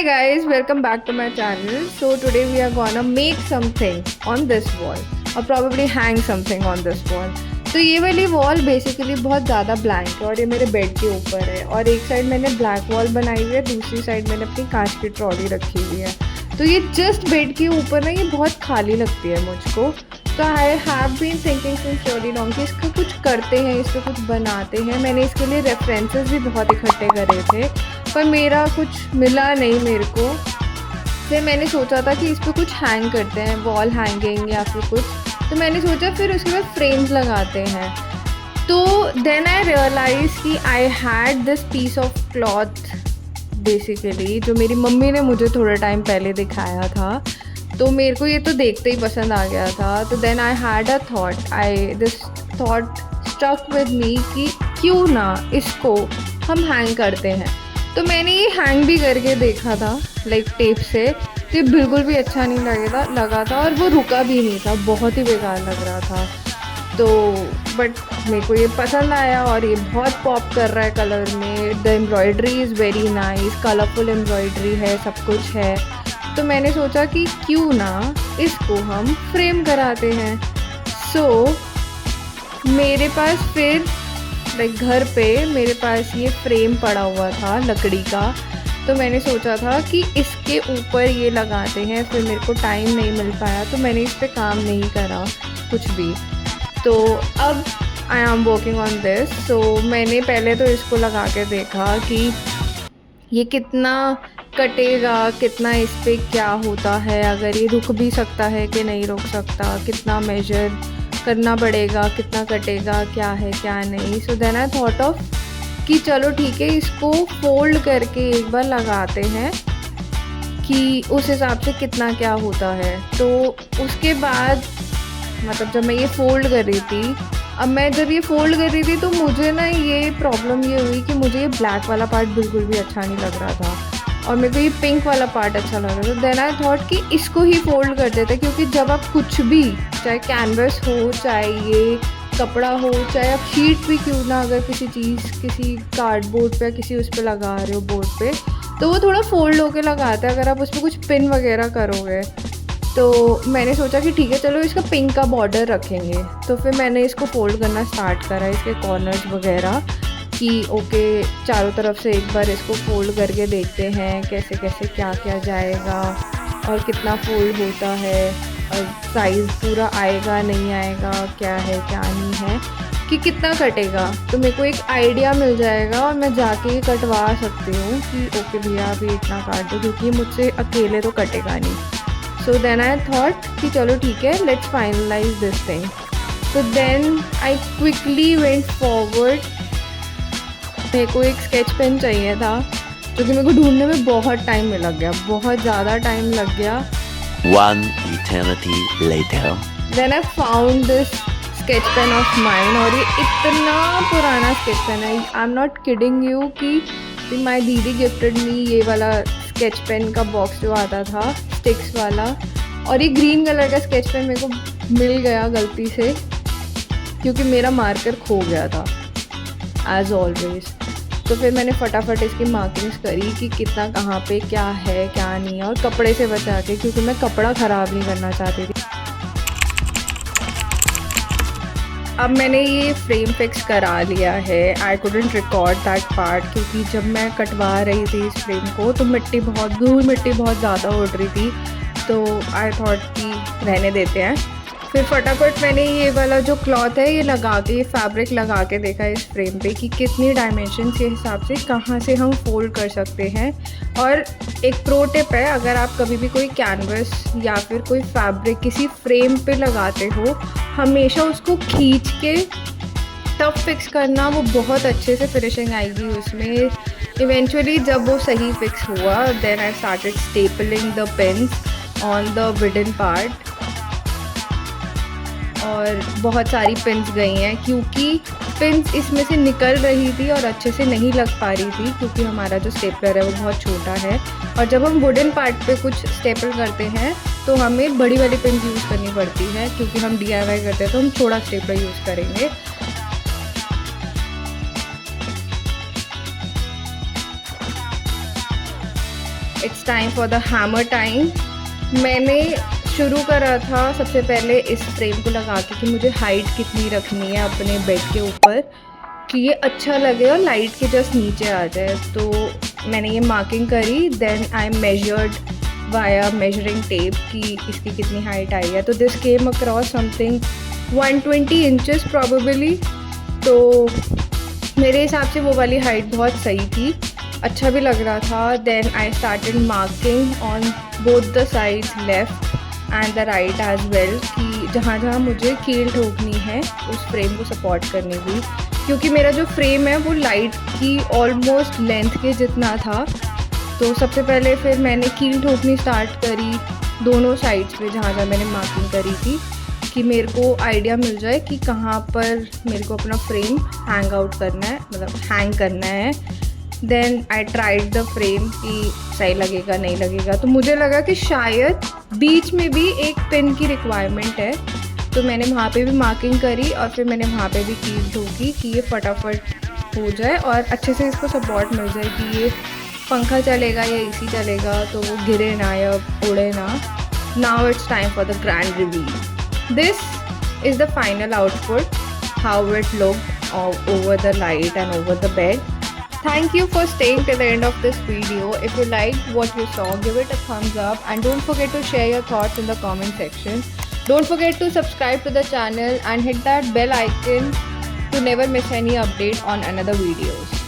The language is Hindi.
Hi guys, welcome back to my channel. So today we are gonna make something on this wall or probably hang something on this wall. तो ये वाली वॉल बेसिकली बहुत ज़्यादा ब्लैंक है और ये मेरे बेड के ऊपर है और एक साइड मैंने ब्लैक वॉल बनाई हुई है, दूसरी साइड मैंने अपनी कांच की ट्रॉली रखी हुई है। तो ये जस्ट बेड के ऊपर ना ये बहुत खाली लगती है मुझको। तो I have been thinking since really long कि इसको कुछ करते हैं, इसको कुछ बनाते हैं। मैंने इसके लिए रेफरेंसेस भी बहुत इकट्ठे करे थे पर मेरा कुछ मिला नहीं मेरे को। फिर मैंने सोचा था कि इस पर कुछ हैंग करते हैं, वॉल हैंगिंग या फिर कुछ। तो मैंने सोचा फिर उसके बाद फ्रेम्स लगाते हैं। तो देन आई रियलाइज कि I had this piece of cloth basically जो मेरी मम्मी ने मुझे थोड़ा टाइम पहले दिखाया था। तो मेरे को ये तो देखते ही पसंद आ गया था। तो then I had a thought, this thought stuck with me कि क्यों ना इसको हम हैंग करते हैं। तो मैंने ये हैंग भी करके देखा था लाइक टेप से, तो ये बिल्कुल भी अच्छा नहीं लगा था और वो रुका भी नहीं था, बहुत ही बेकार लग रहा था। तो बट मेरे को ये पसंद आया और ये बहुत पॉप कर रहा है कलर में। The embroidery is very nice, colourful embroidery है, सब कुछ है। तो मैंने सोचा कि क्यों ना इसको हम फ्रेम कराते हैं। सो मेरे पास फिर लाइक घर पे मेरे पास ये फ्रेम पड़ा हुआ था लकड़ी का। तो मैंने सोचा था कि इसके ऊपर ये लगाते हैं। फिर मेरे को टाइम नहीं मिल पाया तो मैंने इस पे काम नहीं करा कुछ भी। तो अब I am working on this. So मैंने पहले तो इसको लगा के देखा कि ये कितना कटेगा, कितना इस पे क्या होता है, अगर ये रुक भी सकता है कि नहीं रुक सकता, कितना मेजर करना पड़ेगा, कितना कटेगा, क्या है क्या नहीं। So then I thought of कि चलो ठीक है इसको फोल्ड करके एक बार लगाते हैं कि उस हिसाब से कितना क्या होता है। तो उसके बाद मतलब जब मैं ये फ़ोल्ड कर रही थी, जब ये फ़ोल्ड कर रही थी तो मुझे ना ये प्रॉब्लम ये हुई कि मुझे ये ब्लैक वाला पार्ट बिल्कुल भी अच्छा नहीं लग रहा था और मेरे को ये पिंक वाला पार्ट अच्छा लग रहा था। देन आई थॉट कि इसको ही फोल्ड कर देते, क्योंकि जब आप कुछ भी, चाहे कैनवस हो, चाहे ये कपड़ा हो, चाहे आप शीट भी क्यों ना, अगर किसी चीज़ किसी कार्डबोर्ड पे या किसी उस पर लगा रहे हो बोर्ड पे, तो वो थोड़ा फोल्ड होके लगाता है अगर आप उस पर कुछ पिन वगैरह करोगे। तो मैंने सोचा कि ठीक है चलो इसका पिंक का बॉर्डर रखेंगे। तो फिर मैंने इसको फोल्ड करना स्टार्ट करा, इसके कॉर्नर्स वगैरह, कि ओके चारों तरफ से एक बार इसको फोल्ड करके देखते हैं कैसे कैसे क्या क्या जाएगा और कितना फोल्ड होता है और साइज़ पूरा आएगा नहीं आएगा, क्या है क्या नहीं है, कि कितना कटेगा। तो मेरे को एक आइडिया मिल जाएगा और मैं जाके ये कटवा सकती हूँ कि ओके भैया अभी इतना काट दो, क्योंकि मुझसे अकेले तो कटेगा नहीं। सो देन आई थॉट कि चलो ठीक है, let's finalise this thing. So then I quickly went forward. मेरे को एक स्केच पेन चाहिए था जो कि मेरे को ढूंढने में बहुत टाइम लग गया, बहुत ज़्यादा टाइम लग गया। One eternity later. Then I found this sketch pen of mine और ये इतना पुराना स्केच पेन है, I am not kidding you, कि माई दीदी गिफ्टेड मी ये वाला स्केच पेन का बॉक्स जो आता था स्टिक्स वाला। और ये ग्रीन कलर का स्केच पेन मेरे को मिल गया गलती से क्योंकि मेरा मार्कर खो गया था एज ऑलवेज। तो फिर मैंने फटाफट इसकी मार्किंग्स करी कि कितना कहाँ पे क्या है क्या नहीं है, और कपड़े से बचा के, क्योंकि मैं कपड़ा ख़राब नहीं करना चाहती थी। अब मैंने ये फ्रेम फिक्स करा लिया है। I couldn't record that part क्योंकि जब मैं कटवा रही थी इस फ्रेम को तो धूल मिट्टी बहुत ज़्यादा उड़ रही थी। तो आई थॉट कि रहने देते हैं। फिर फटाफट मैंने ये वाला जो क्लॉथ है ये लगा के, ये फैब्रिक लगा के देखा इस फ्रेम पे कि कितनी डायमेंशन के हिसाब से कहाँ से हम फोल्ड कर सकते हैं। और एक प्रो टिप है, अगर आप कभी भी कोई कैनवस या फिर कोई फैब्रिक किसी फ्रेम पे लगाते हो, हमेशा उसको खींच के तब फिक्स करना, वो बहुत अच्छे से फिनिशिंग आएगी उसमें। इवेंचुअली जब वो सही फिक्स हुआ, then I started stapling the pins on the wooden part और बहुत सारी पिन्स गई हैं क्योंकि पिन्स इसमें से निकल रही थी और अच्छे से नहीं लग पा रही थी क्योंकि हमारा जो स्टेपलर है वो बहुत छोटा है। और जब हम वुडन पार्ट पे कुछ स्टेपल करते हैं तो हमें बड़ी वाली पिन्स यूज़ करनी पड़ती है, क्योंकि हम DIY करते हैं तो हम छोटा स्टेपलर यूज़ करेंगे। It's time for the hammer time. मैंने शुरू करा था सबसे पहले इस फ्रेम को लगा के कि मुझे हाइट कितनी रखनी है अपने बेड के ऊपर कि ये अच्छा लगे और लाइट के जस्ट नीचे आ जाए। तो मैंने ये मार्किंग करी, then I measured via measuring tape कि इसकी कितनी हाइट आई है। तो this came across something 120 inches probably. तो मेरे हिसाब से वो वाली हाइट बहुत सही थी, अच्छा भी लग रहा था। Then I started marking on both the sides, left and the right as well, कि जहाँ जहाँ मुझे कील ठोकनी है उस फ्रेम को सपोर्ट करने की, क्योंकि मेरा जो फ्रेम है वो लाइट की ऑलमोस्ट लेंथ के जितना था। तो सबसे पहले फिर मैंने कील ठोकनी स्टार्ट करी दोनों साइड्स पे जहाँ जहाँ मैंने मार्किंग करी थी, कि मेरे को आइडिया मिल जाए कि कहाँ पर मेरे को अपना फ्रेम हैंग आउट करना है, मतलब हैंग करना है। Then I tried the frame कि सही लगेगा नहीं लगेगा। तो मुझे लगा कि शायद बीच में भी एक पिन की रिक्वायरमेंट है, तो मैंने वहाँ पे भी मार्किंग करी और फिर मैंने वहाँ पे भी कील ठोकी कि ये फटाफट हो जाए और अच्छे से इसको सपोर्ट मिल जाए कि ये पंखा चलेगा या एसी चलेगा तो वो गिरे ना या उड़े ना। Now it's time for the grand reveal. This is the final output, how it looked over the light and over the bed. Thank you for staying till the end of this video. If you liked what you saw, give it a thumbs up and don't forget to share your thoughts in the comment section. Don't forget to subscribe to the channel and hit that bell icon to never miss any update on another videos.